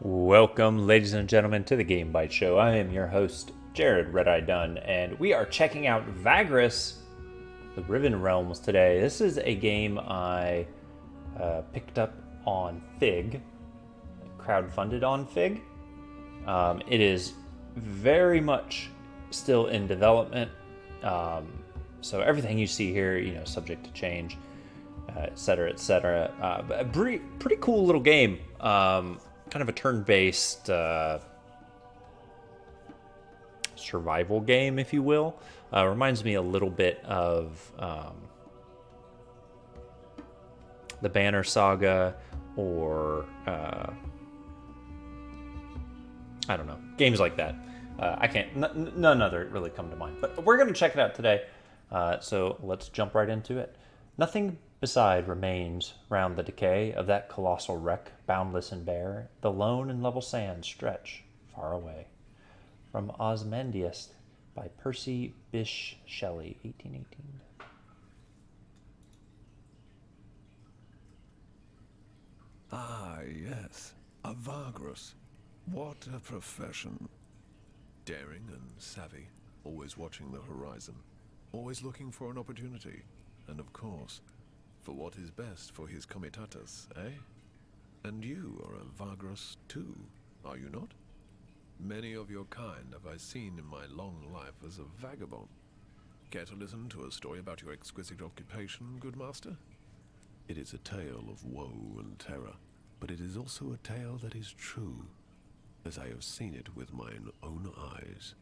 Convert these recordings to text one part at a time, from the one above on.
Welcome, ladies and gentlemen, to the Game Bytes Show. I am your host, Jared Red-Eye Dunn, and we are checking out Vagrus the Riven Realms today. This is a game I picked up on Fig, crowdfunded on Fig. It is very much still in development, so everything you see here, subject to change, etc., etc. But a pretty cool little game. Kind of a turn-based survival game, if you will. Reminds me a little bit of the Banner Saga, or I don't know, games like that. I can't, none other really come to mind. But we're going to check it out today, so let's jump right into it. Nothing beside remains round the decay of that colossal wreck, boundless and bare. The lone and level sands stretch far away. From Ozymandias by Percy Bysshe Shelley, 1818. Ah, yes. A Vagrus. What a profession. Daring and savvy, always watching the horizon, always looking for an opportunity, and of course, for what is best for his comitatus, eh? And you are a Vagrus too, are you not? Many of your kind have I seen in my long life as a vagabond. Care to listen to a story about your exquisite occupation, good master? It is a tale of woe and terror, but it is also a tale that is true, as I have seen it with mine own eyes.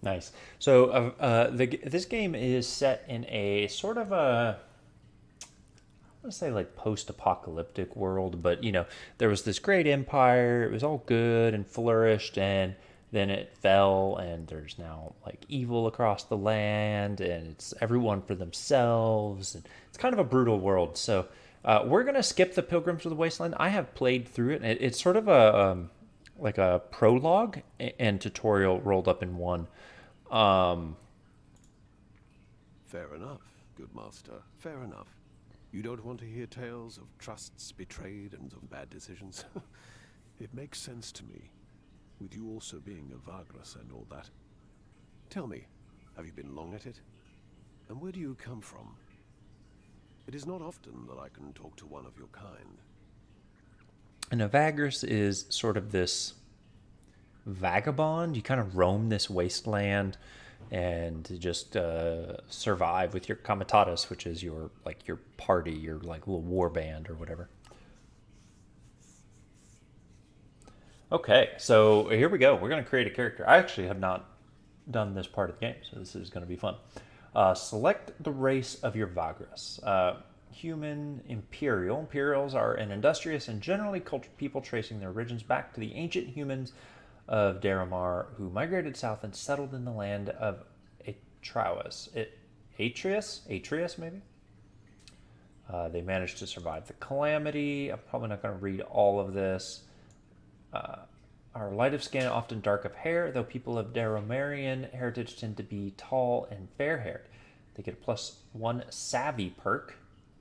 Nice. So this game is set in a sort of a, I want to say like post-apocalyptic world, but there was this great empire. It was all good and flourished, and then it fell, and there's now like evil across the land, and it's everyone for themselves, and it's kind of a brutal world. So we're gonna skip the Pilgrims of the Wasteland. I have played through it. It's sort of a like a prologue and tutorial rolled up in one. Fair enough, good master, fair enough. You don't want to hear tales of trusts betrayed and of bad decisions? It makes sense to me, with you also being a Vagrus and all that. Tell me, have you been long at it? And where do you come from? It is not often that I can talk to one of your kind. And a Vagrus is sort of this vagabond. You kind of roam this wasteland and just survive with your comitatus, which is your party, your like little war band or whatever. Okay, so here we go. We're going to create a character. I actually have not done this part of the game, so this is going to be fun. Select the race of your Vagrus. Human, Imperial. Imperials are an industrious and generally cultured people tracing their origins back to the ancient humans of Daramar, who migrated south and settled in the land of Atreus, maybe? They managed to survive the calamity. I'm probably not going to read all of this. Are light of skin, often dark of hair, though people of Daramarian heritage tend to be tall and fair-haired. They get a +1 savvy perk,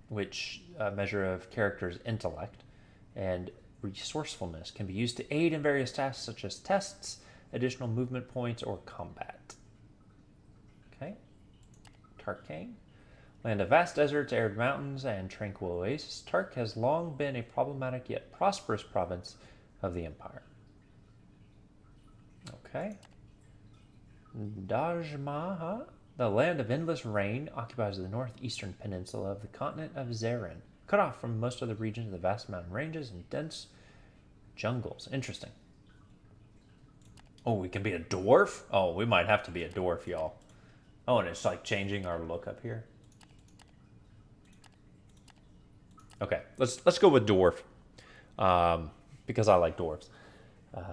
which a measure of character's intellect, and resourcefulness can be used to aid in various tasks such as tests, additional movement points, or combat. Okay. Tarkane. Land of vast deserts, arid mountains, and tranquil oases, Tark has long been a problematic yet prosperous province of the Empire. Okay. Dajmaha. The land of endless rain occupies the northeastern peninsula of the continent of Zeren, cut off from most other regions of the vast mountain ranges and dense jungles. Interesting. Oh, we can be a dwarf? Oh, we might have to be a dwarf, y'all. Oh, and it's like changing our look up here. Okay, let's go with dwarf, because I like dwarves.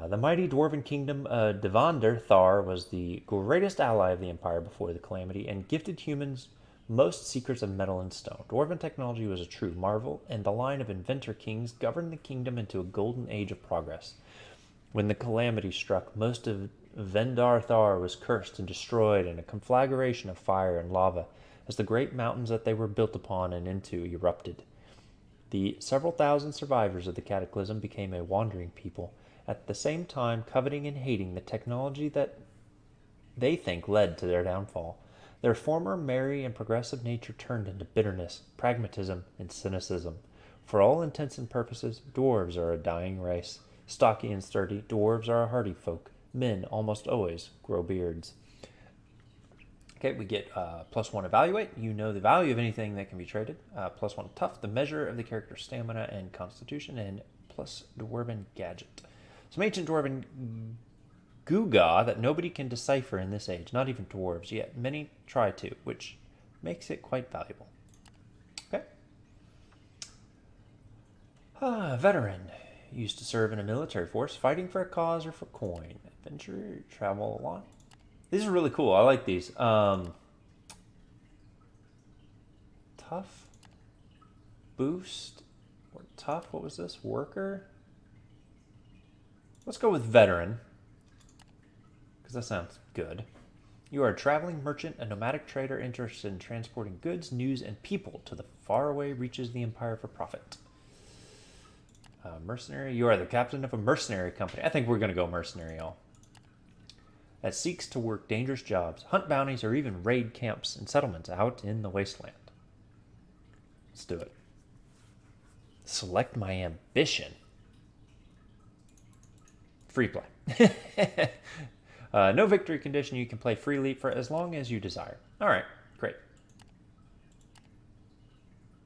The mighty dwarven kingdom of Devander Thar was the greatest ally of the Empire before the calamity, and gifted humans most secrets of metal and stone. Dwarven technology was a true marvel, and the line of inventor kings governed the kingdom into a golden age of progress. When the calamity struck, most of Vendar Thar was cursed and destroyed in a conflagration of fire and lava, as the great mountains that they were built upon and into erupted. The several thousand survivors of the cataclysm became a wandering people, at the same time coveting and hating the technology that they think led to their downfall. Their former merry and progressive nature turned into bitterness, pragmatism, and cynicism. For all intents and purposes, dwarves are a dying race. Stocky and sturdy, dwarves are a hardy folk. Men almost always grow beards. Okay, we get +1 evaluate. You know the value of anything that can be traded. +1 tough, the measure of the character's stamina and constitution, and plus dwarven gadget. Some ancient dwarven Guga that nobody can decipher in this age, not even dwarves, yet many try to, which makes it quite valuable. Okay. Veteran. Used to serve in a military force, fighting for a cause or for coin. Adventure, travel a lot. These are really cool. I like these. Tough. Boost. Or tough. What was this? Worker. Let's go with veteran, because that sounds good. You are a traveling merchant, a nomadic trader interested in transporting goods, news, and people to the faraway reaches of the empire for profit. Mercenary. You are the captain of a mercenary company. I think we're going to go mercenary, y'all. That seeks to work dangerous jobs, hunt bounties, or even raid camps and settlements out in the wasteland. Let's do it. Select my ambition. Free play. No victory condition. You can play freely for as long as you desire. All right, great.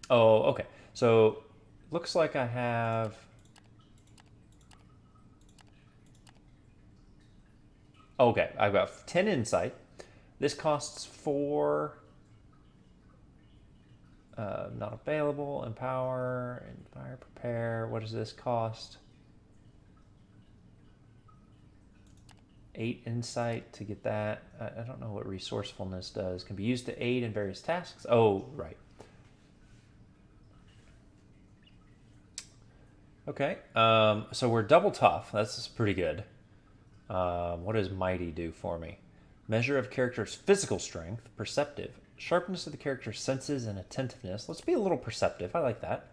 Oh, okay. So looks like I have... Okay, I've got 10 insight. This costs 4. Not available. Empower, inspire, prepare. What does this cost? 8 insight to get that. I don't know what resourcefulness does. Can be used to aid in various tasks. Oh, right. Okay. So we're double tough. That's pretty good. What does mighty do for me? Measure of character's physical strength, perceptive, sharpness of the character's senses, and attentiveness. Let's be a little perceptive. I like that.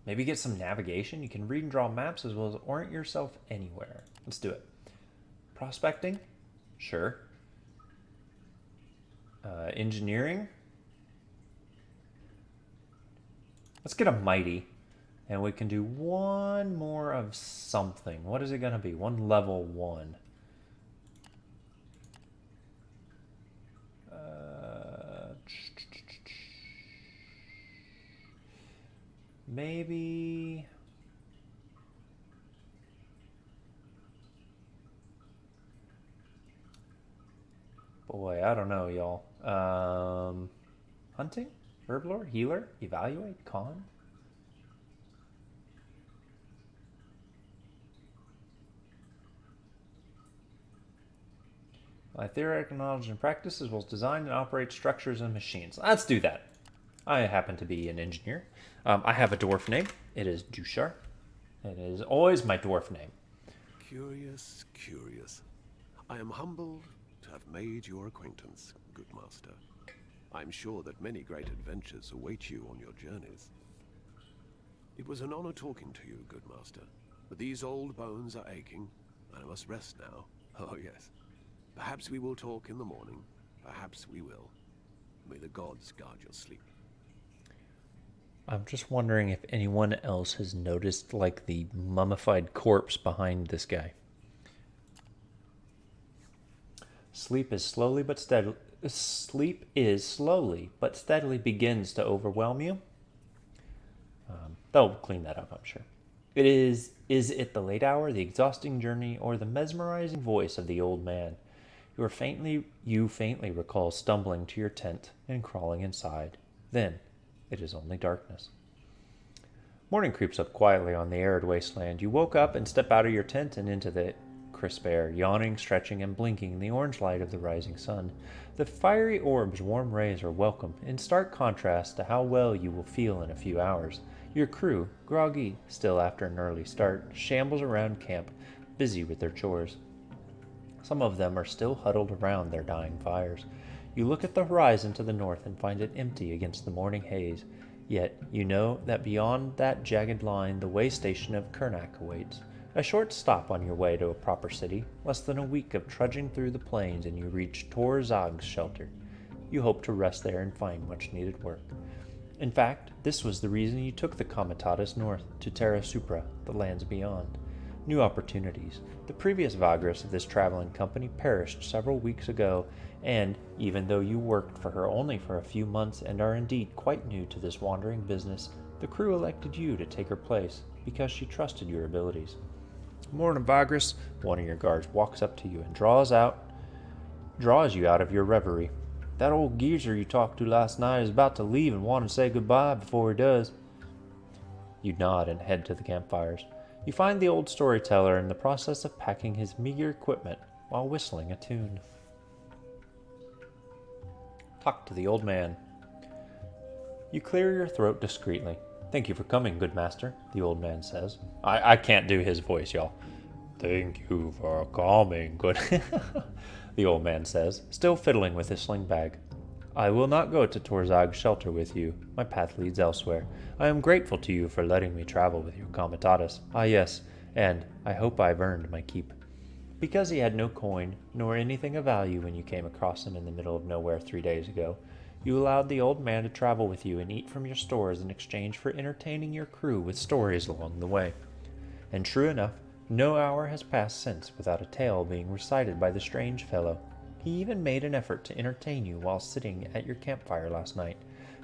Maybe get some navigation. You can read and draw maps as well as orient yourself anywhere. Let's do it. Prospecting? Sure. Engineering? Let's get a mighty. And we can do one more of something. What is it going to be? One level 1. Maybe... Boy, I don't know, y'all. Hunting? Herblore? Healer? Evaluate? Con? My theoretical knowledge and practice as well as design and operate structures and machines. Let's do that. I happen to be an engineer. I have a dwarf name. It is Dushar. It is always my dwarf name. Curious, curious. I am humbled to have made your acquaintance, good master. I'm sure that many great adventures await you on your journeys. It was an honor talking to you, good master. But these old bones are aching, and I must rest now. Oh, yes. Perhaps we will talk in the morning. Perhaps we will. May the gods guard your sleep. I'm just wondering if anyone else has noticed, like, the mummified corpse behind this guy. Sleep is slowly but steadily begins to overwhelm you. They'll clean that up, I'm sure. Is it the late hour, the exhausting journey, or the mesmerizing voice of the old man? You faintly recall stumbling to your tent and crawling inside. Then it is only darkness. Morning creeps up quietly on the arid wasteland. You woke up and step out of your tent and into the crisp air, yawning, stretching, and blinking in the orange light of the rising sun. The fiery orb's warm rays are welcome, in stark contrast to how well you will feel in a few hours. Your crew, groggy, still after an early start, shambles around camp, busy with their chores. Some of them are still huddled around their dying fires. You look at the horizon to the north and find it empty against the morning haze. Yet, you know that beyond that jagged line, the way station of Kernak awaits. A short stop on your way to a proper city, less than a week of trudging through the plains, and you reach Tor Zog's shelter. You hope to rest there and find much needed work. In fact, this was the reason you took the Comitatus north, to Terra Supra, the lands beyond. New opportunities. The previous Vagrus of this traveling company perished several weeks ago, and, even though you worked for her only for a few months and are indeed quite new to this wandering business, the crew elected you to take her place, because she trusted your abilities. Morning, Vagrus. One of your guards walks up to you and draws you out of your reverie. That old geezer you talked to last night is about to leave and want to say goodbye before he does. You nod and head to the campfires. You find the old storyteller in the process of packing his meager equipment while whistling a tune. Talk to the old man. You clear your throat discreetly. Thank you for coming, good master, the old man says. I can't do his voice, y'all. Thank you for coming, good... the old man says, still fiddling with his sling bag. I will not go to Torzag's shelter with you. My path leads elsewhere. I am grateful to you for letting me travel with your comitatus. Ah, yes, and I hope I've earned my keep. Because he had no coin, nor anything of value when you came across him in the middle of nowhere 3 days ago, you allowed the old man to travel with you and eat from your stores in exchange for entertaining your crew with stories along the way. And true enough, no hour has passed since without a tale being recited by the strange fellow. He even made an effort to entertain you while sitting at your campfire last night.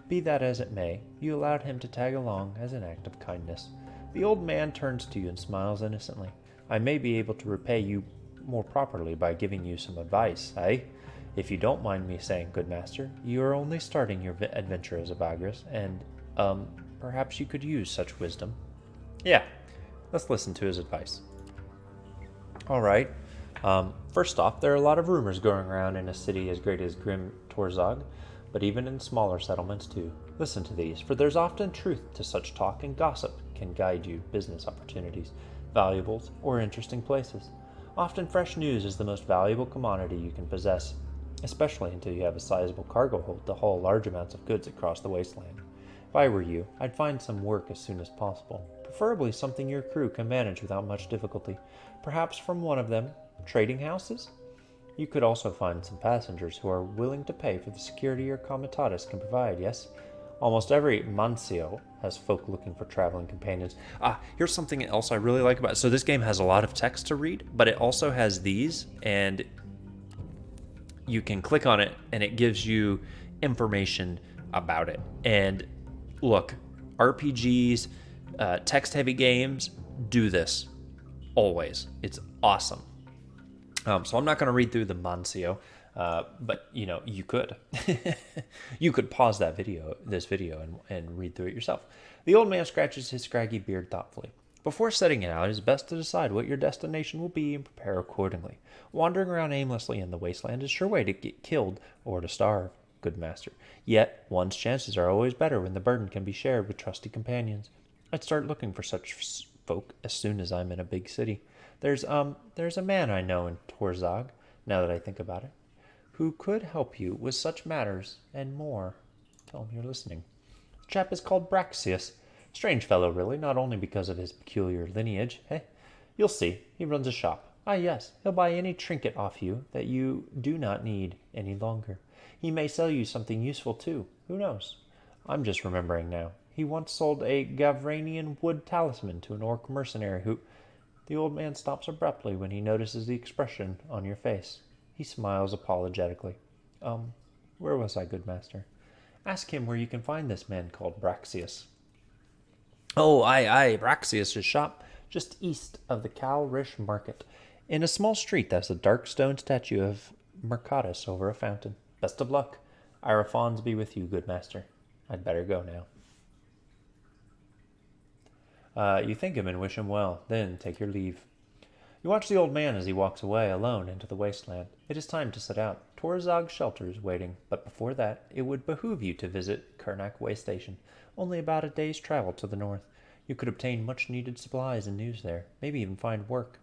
Be that as it may, you allowed him to tag along as an act of kindness. The old man turns to you and smiles innocently. I may be able to repay you more properly by giving you some advice, eh? If you don't mind me saying, good master, you are only starting your adventure as a Vagrus, and, perhaps you could use such wisdom. Yeah, let's listen to his advice. All right. First off, there are a lot of rumors going around in a city as great as Grim Torzog, but even in smaller settlements too. Listen to these, for there's often truth to such talk, and gossip can guide you business opportunities, valuables, or interesting places. Often fresh news is the most valuable commodity you can possess, especially until you have a sizable cargo hold to haul large amounts of goods across the wasteland. If I were you, I'd find some work as soon as possible, preferably something your crew can manage without much difficulty, perhaps from one of them trading houses? You could also find some passengers who are willing to pay for the security your comitatus can provide, yes? Almost every Mancio has folk looking for traveling companions. Here's something else I really like about it. So this game has a lot of text to read, but it also has these, and you can click on it, and it gives you information about it. And look, RPGs, text-heavy games, do this. Always. It's awesome. So I'm not going to read through the Mancio, but you could. You could pause this video, and read through it yourself. The old man scratches his scraggy beard thoughtfully. Before setting it out, it is best to decide what your destination will be and prepare accordingly. Wandering around aimlessly in the wasteland is a sure way to get killed or to starve, good master. Yet, one's chances are always better when the burden can be shared with trusty companions. I'd start looking for such folk as soon as I'm in a big city. There's a man I know in Torzog, now that I think about it, who could help you with such matters and more. Tell him you're listening. The chap is called Braxius. Strange fellow, really, not only because of his peculiar lineage. You'll see. He runs a shop. Ah, yes, he'll buy any trinket off you that you do not need any longer. He may sell you something useful, too. Who knows? I'm just remembering now. He once sold a Gavranian wood talisman to an orc mercenary who... The old man stops abruptly when he notices the expression on your face. He smiles apologetically. Where was I, good master? Ask him where you can find this man called Braxius. Oh, aye, Braxius' shop, just east of the Calrish Market. In a small street that's a dark stone statue of Mercatus over a fountain. Best of luck. Irafons be with you, good master. I'd better go now. You thank him and wish him well, then take your leave. You watch the old man as he walks away alone into the wasteland. It is time to set out. Torzog's shelter is waiting, but before that, it would behoove you to visit Kernak Way Station, only about a day's travel to the north. You could obtain much-needed supplies and news there, maybe even find work.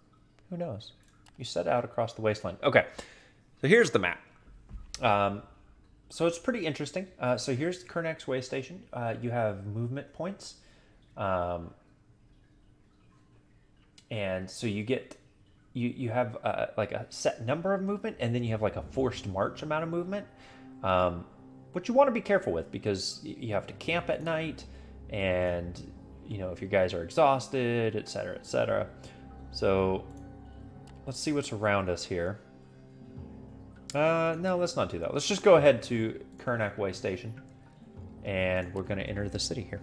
Who knows? You set out across the wasteland. Okay, so here's the map. So it's pretty interesting. So here's Kernak's way station. You have movement points, um, and so you have like a set number of movement, and then you have like a forced march amount of movement, which you want to be careful with because you have to camp at night, and if your guys are exhausted, etc., etc. So let's see what's around us here. No, let's not do that. Let's just go ahead to Kernak Way Station, and we're going to enter the city here.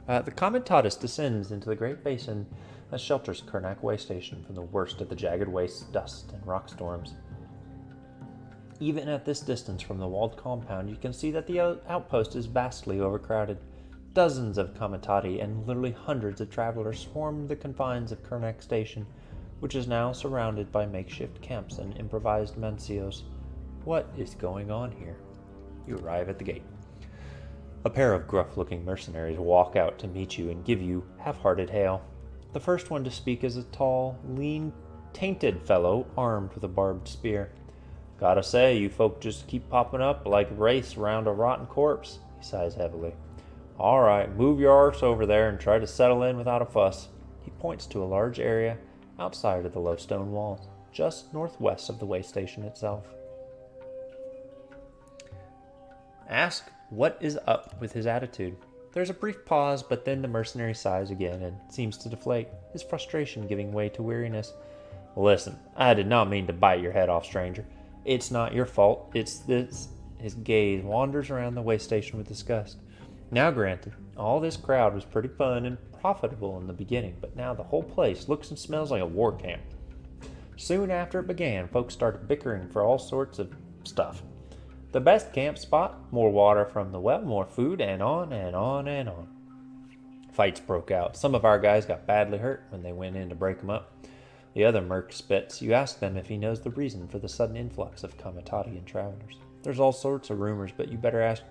The Comitatus descends into the great basin that shelters Kernak Way Station from the worst of the jagged wastes, dust, and rock storms. Even at this distance from the walled compound, you can see that the outpost is vastly overcrowded. Dozens of Comitati and literally hundreds of travelers swarm the confines of Kernak Station, which is now surrounded by makeshift camps and improvised mancios. What is going on here? You arrive at the gate. A pair of gruff-looking mercenaries walk out to meet you and give you half-hearted hail. The first one to speak is a tall, lean, tainted fellow armed with a barbed spear. Gotta say, you folk just keep popping up like wraiths around a rotten corpse, he sighs heavily. All right, move your arse over there and try to settle in without a fuss. He points to a large area outside of the low stone walls, just northwest of the way station itself. Ask what is up with his attitude. There's a brief pause, but then the mercenary sighs again and seems to deflate, his frustration giving way to weariness. Listen, I did not mean to bite your head off, stranger. It's not your fault. It's this. His gaze wanders around the way station with disgust. Now granted, all this crowd was pretty fun and profitable in the beginning, but now the whole place looks and smells like a war camp. Soon after it began, folks started bickering for all sorts of stuff. The best camp spot, more water from the well, more food, and on and on and on. Fights broke out. Some of our guys got badly hurt when they went in to break them up. The other merc spits. You ask them if he knows the reason for the sudden influx of Comitati and travelers. There's all sorts of rumors, but you better ask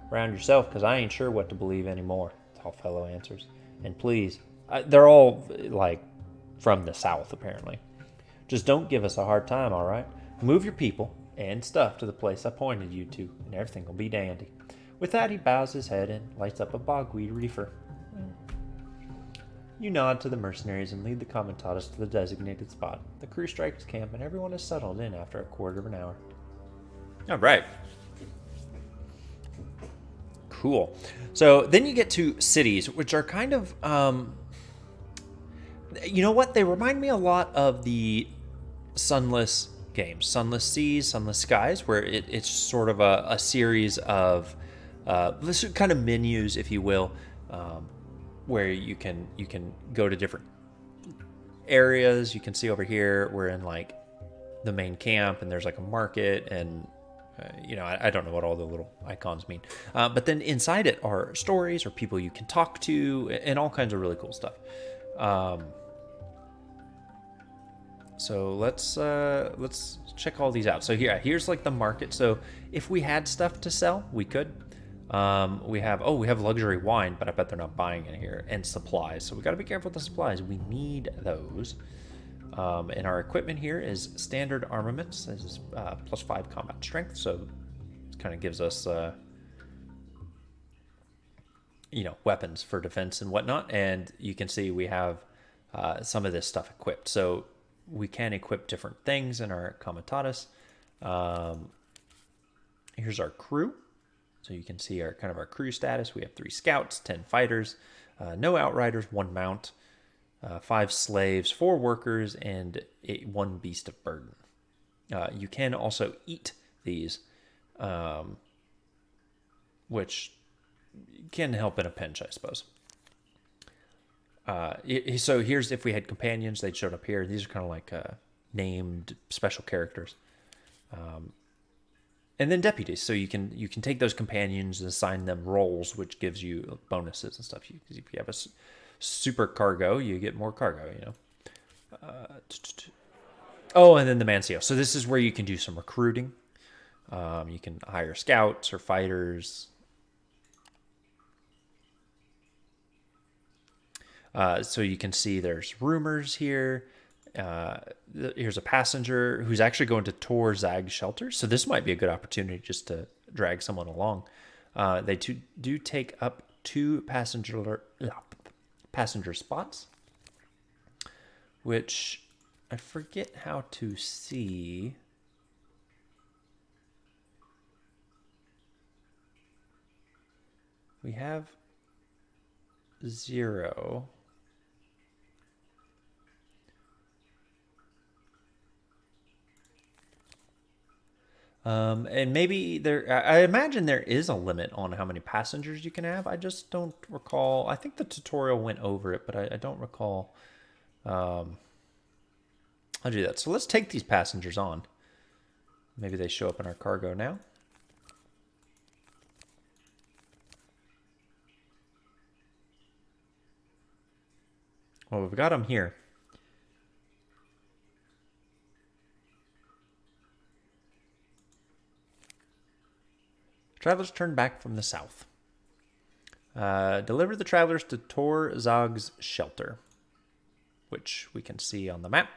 around yourself, because I ain't sure what to believe anymore, the tall fellow answers. And please, they're all, like, from the south, apparently. Just don't give us a hard time, all right? Move your people and stuff to the place I pointed you to, and everything will be dandy. With that, he bows his head and lights up a bogweed reefer. You nod to the mercenaries and lead the Comitatus to the designated spot. The crew strikes camp, and everyone is settled in after a quarter of an hour. All right. Cool. So then you get to cities, which are kind of, you know what? They remind me a lot of the Sunless games, Sunless Seas, Sunless Skies, where it's sort of a series of this kind of menus, if you will, where you can go to different areas. You can see over here we're in like the main camp, and there's like a market, and I don't know what all the little icons mean, but then inside it are stories or people you can talk to and all kinds of really cool stuff. So let's check all these out. So here's like the market. So if we had stuff to sell, we could. We have luxury wine, but I bet they're not buying it here, and supplies. So we got to be careful with the supplies. We need those. And our equipment here is standard armaments. This is +5 combat strength, so it kind of gives us weapons for defense and whatnot. And you can see we have some of this stuff equipped. So we can equip different things in our Comitatus. Here's our crew. So you can see our crew status. We have 3 scouts, 10 fighters, no outriders, 1 mount, 5 slaves, 4 workers, and 1 beast of burden. You can also eat these, which can help in a pinch, I suppose. So here's if we had companions, they'd showed up here. These are kind of like named special characters. And then deputies. So you can take those companions and assign them roles, which gives you bonuses and stuff. If you have a super cargo, you get more cargo, and then the Mancio. So this is where you can do some recruiting. You can hire scouts or fighters. So you can see there's rumors here. Here's a passenger who's actually going to tour Zag's shelter. So this might be a good opportunity just to drag someone along. They do take up 2 passenger spots, which I forget how to see. We have 0. And maybe I imagine there is a limit on how many passengers you can have. I just don't recall. I think the tutorial went over it, but I don't recall. I'll do that. So let's take these passengers on. Maybe they show up in our cargo now. Well, we've got them here. Travelers turn back from the south. Deliver the travelers to Tor Zog's shelter, which we can see on the map.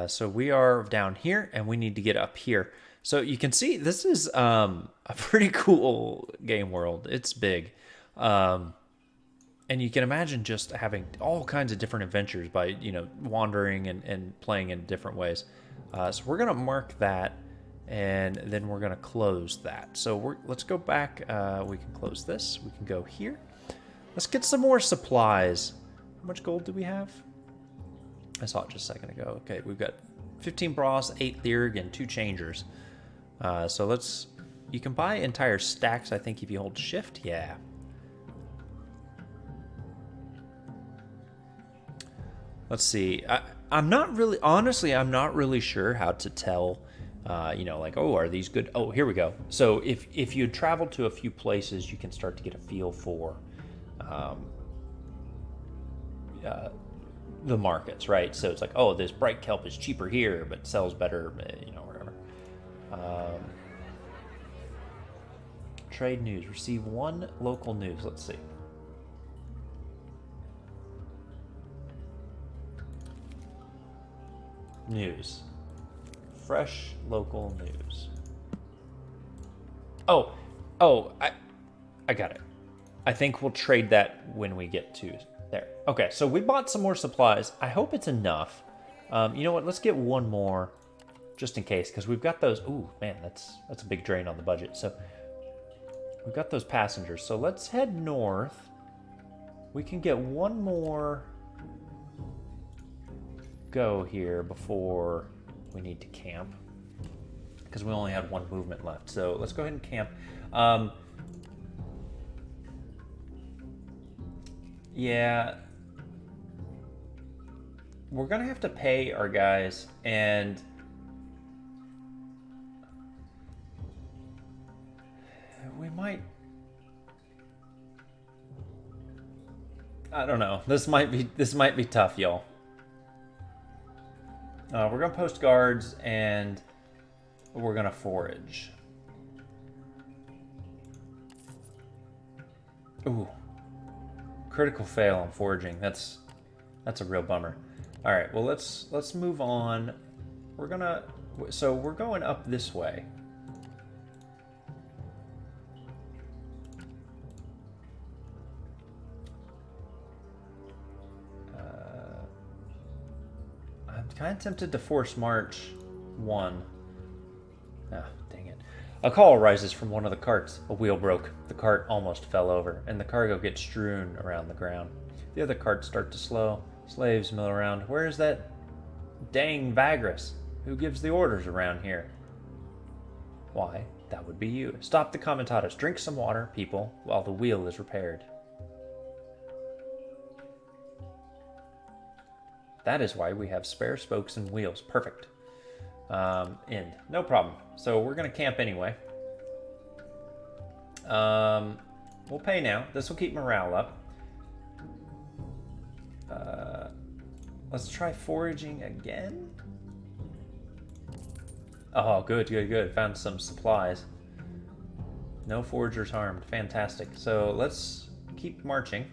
So we are down here, and we need to get up here. So you can see this is a pretty cool game world. It's big. And you can imagine just having all kinds of different adventures by, wandering and playing in different ways. So we're going to mark that. And then we're going to close that. So let's go back. We can close this. We can go here. Let's get some more supplies. How much gold do we have? I saw it just a second ago. Okay, we've got 15 brass, 8 theurg, and 2 changers. So you can buy entire stacks, I think, if you hold shift. Yeah. Let's see. I'm not really sure how to tell. Are these good? Oh, here we go. So if you travel to a few places, you can start to get a feel for the markets, right? So it's like, oh, this bright kelp is cheaper here, but sells better, wherever. Trade news. Receive 1 local news. Let's see. News. Fresh local news. Oh, I got it. I think we'll trade that when we get to there. Okay, so we bought some more supplies. I hope it's enough. You know what? Let's get 1 more, just in case, because we've got those. Ooh, man, that's a big drain on the budget. So we've got those passengers. So let's head north. We can get 1 more go here before we need to camp, because we only had 1 movement left. So let's go ahead and camp. Yeah, we're gonna have to pay our guys, and we might. I don't know. This might be tough, y'all. We're going to post guards, and we're going to forage. Ooh. Critical fail on foraging. That's a real bummer. All right, well, let's move on. We're going up this way. Kind of tempted to force march 1. Ah, dang it. A call arises from one of the carts. A wheel broke. The cart almost fell over, and the cargo gets strewn around the ground. The other carts start to slow. Slaves mill around. Where is that dang Vagrus? Who gives the orders around here? Why, that would be you. Stop the commentatos. Drink some water, people, while the wheel is repaired. That is why we have spare spokes and wheels. Perfect. End. No problem. So we're going to camp anyway. We'll pay now. This will keep morale up. Let's try foraging again. Oh, good. Found some supplies. No foragers harmed. Fantastic. So let's keep marching.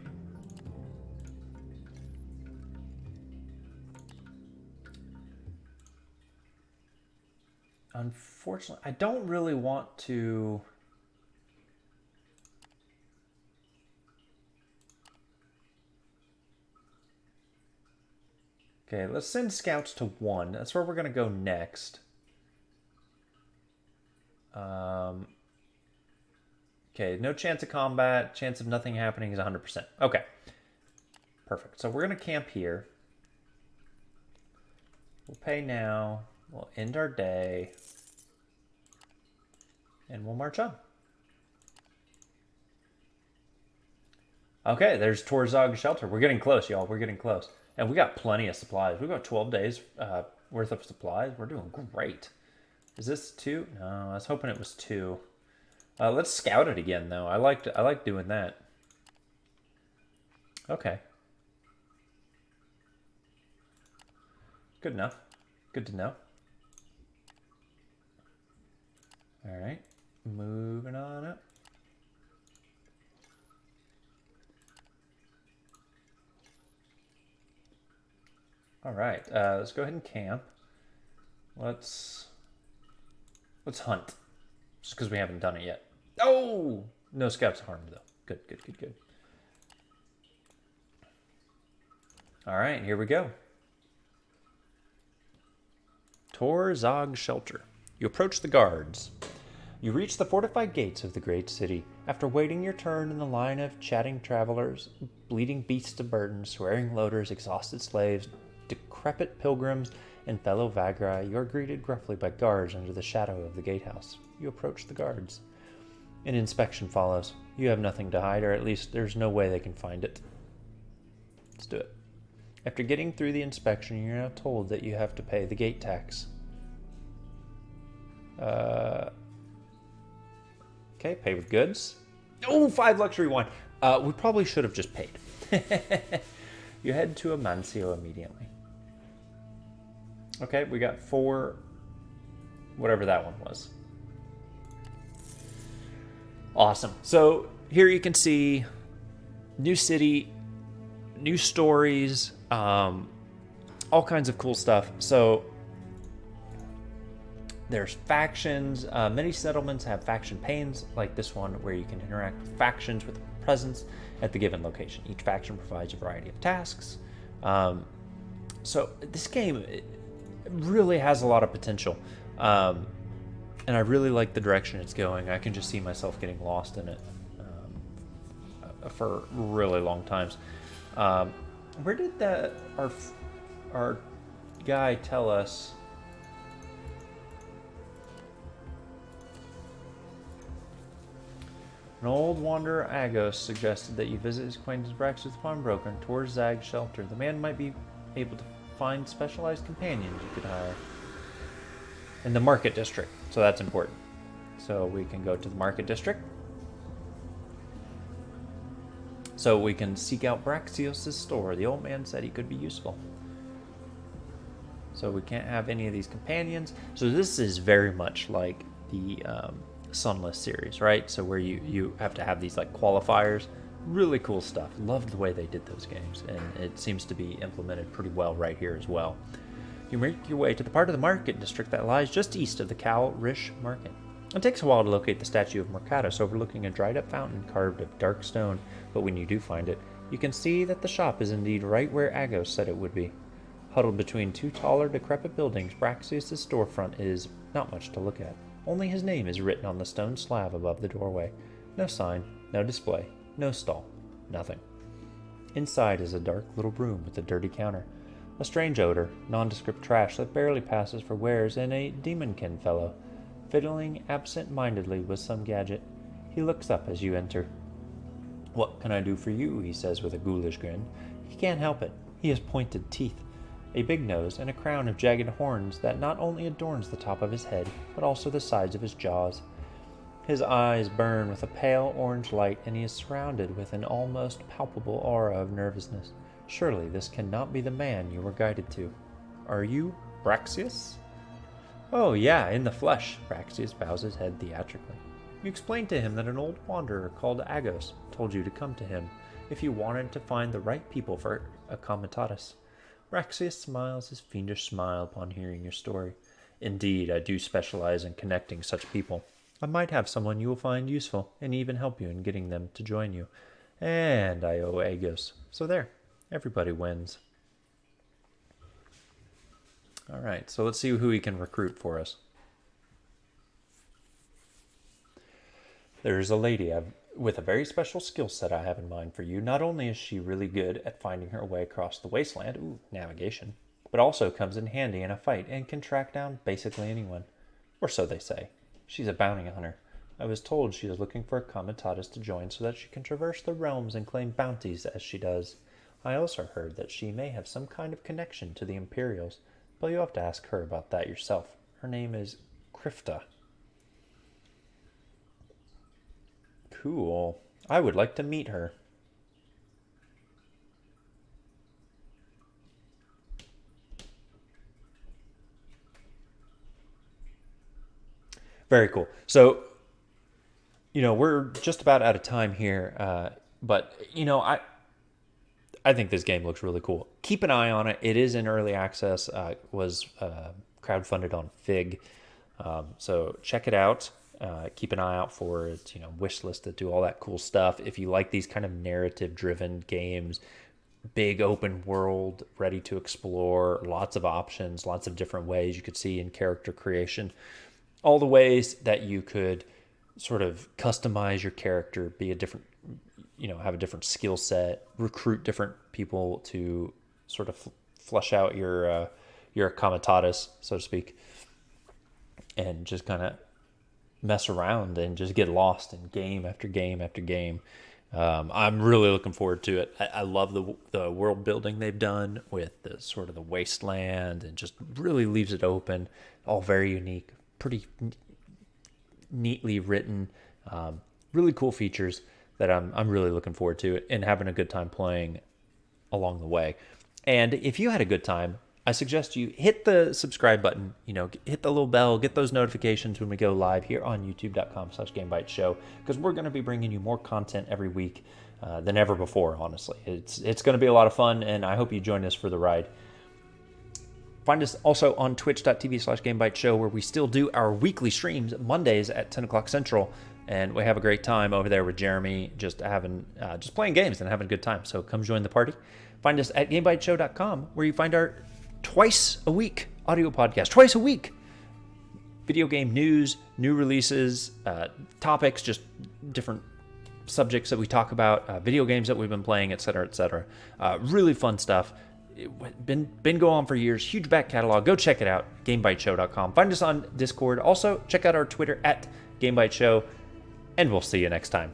unfortunately, I don't really want to... Okay, let's send scouts to 1. That's where we're going to go next. Okay, no chance of combat. Chance of nothing happening is 100%. Okay, perfect. So we're going to camp here. We'll pay now. We'll end our day. And we'll march on. Okay, there's Torzog's shelter. We're getting close, y'all. We're getting close. And we got plenty of supplies. We got 12 days worth of supplies. We're doing great. Is this 2? No, I was hoping it was 2. Let's scout it again, though. I like doing that. Okay. Good enough. Good to know. All right. Moving on up. All right. Let's go ahead and camp. Let's hunt. Just because we haven't done it yet. Oh! No scouts harmed, though. Good, good, good, good. All right, here we go. Torzog's shelter. You approach the guards. You reach the fortified gates of the great city. After waiting your turn in the line of chatting travelers, bleeding beasts of burden, swearing loaders, exhausted slaves, decrepit pilgrims, and fellow Vagri, you are greeted gruffly by guards under the shadow of the gatehouse. You approach the guards. An inspection follows. You have nothing to hide, or at least there's no way they can find it. Let's do it. After getting through the inspection, you're now told that you have to pay the gate tax. Okay, pay with goods. Oh, 5 luxury wine. We probably should have just paid. You head to Amancio immediately. Okay, we got 4, whatever that one was. Awesome. So here you can see new city, new stories, all kinds of cool stuff. So there's factions. Many settlements have faction panes, like this one, where you can interact with factions with a presence at the given location. Each faction provides a variety of tasks. So this game really has a lot of potential. And I really like the direction it's going. I can just see myself getting lost in it for really long times. Where did our guy tell us? An old wanderer, Agos, suggested that you visit his acquaintance Brax with the pawnbroker towards Zag's shelter. The man might be able to find specialized companions you could hire. In the market district, so that's important. So we can go to the market district. So we can seek out Braxios' store. The old man said he could be useful. So we can't have any of these companions. So this is very much like the Sunless series, right? So where you have to have these like qualifiers. Really cool stuff. Loved the way they did those games, and it seems to be implemented pretty well right here as well. You make your way to the part of the market district that lies just east of the Cal-Rish Market. It takes a while to locate the statue of Mercatus overlooking a dried-up fountain carved of dark stone, but when you do find it, you can see that the shop is indeed right where Agos said it would be. Huddled between 2 taller, decrepit buildings, Braxius' storefront is not much to look at. Only his name is written on the stone slab above the doorway. No sign, no display, no stall, nothing. Inside is a dark little room with a dirty counter. A strange odor, nondescript trash that barely passes for wares, and a demonkin fellow, fiddling absent-mindedly with some gadget. He looks up as you enter. "What can I do for you?" he says with a ghoulish grin. He can't help it. He has pointed teeth, a big nose, and a crown of jagged horns that not only adorns the top of his head, but also the sides of his jaws. His eyes burn with a pale orange light, and he is surrounded with an almost palpable aura of nervousness. Surely this cannot be the man you were guided to. Are you Braxius? Oh yeah, in the flesh. Braxius bows his head theatrically. You explained to him that an old wanderer called Agos told you to come to him if you wanted to find the right people for a comitatus. Braxius smiles his fiendish smile upon hearing your story. Indeed, I do specialize in connecting such people. I might have someone you will find useful and even help you in getting them to join you. And I owe Agos. So there, everybody wins. All right, so let's see who we can recruit for us. There's a lady with a very special skill set I have in mind for you. Not only is she really good at finding her way across the wasteland, navigation, but also comes in handy in a fight and can track down basically anyone. Or so they say. She's a bounty hunter. I was told she is looking for a comitatus to join so that she can traverse the realms and claim bounties as she does. I also heard that she may have some kind of connection to the Imperials, but you'll have to ask her about that yourself. Her name is Krifta. Cool. I would like to meet her. Very cool. So, we're just about out of time here, but I think this game looks really cool. Keep an eye on it. It is in early access. Was crowdfunded on Fig, so check it out. Keep an eye out for it. Wish listed, do all that cool stuff. If you like these kind of narrative-driven games, big open world, ready to explore, lots of options, lots of different ways you could see in character creation, all the ways that you could sort of customize your character, be a different, have a different skill set, recruit different people to sort of flush out your comitatus, so to speak, and just kind of mess around and just get lost in game after game after game. I'm really looking forward to it. I love the world building they've done with the sort of the wasteland, and just really leaves it open, all very unique, pretty neatly written, really cool features that I'm really looking forward to it and having a good time playing along the way. And if you had a good time, I suggest you hit the subscribe button, hit the little bell, get those notifications when we go live here on youtube.com/GameBytesShow, because we're going to be bringing you more content every week than ever before, honestly. It's going to be a lot of fun, and I hope you join us for the ride. Find us also on twitch.tv/GameBytesShow, where we still do our weekly streams Mondays at 10 o'clock Central, and we have a great time over there with Jeremy, just playing games and having a good time. So come join the party. Find us at GameBytesShow.com, where you find our twice a week audio podcast, twice a week. Video game news, new releases, topics, just different subjects that we talk about, video games that we've been playing, etc., etc. Really fun stuff. Been going on for years. Huge back catalog. Go check it out. GameBytesShow.com. Find us on Discord. Also, check out our Twitter at GameBytesShow. And we'll see you next time.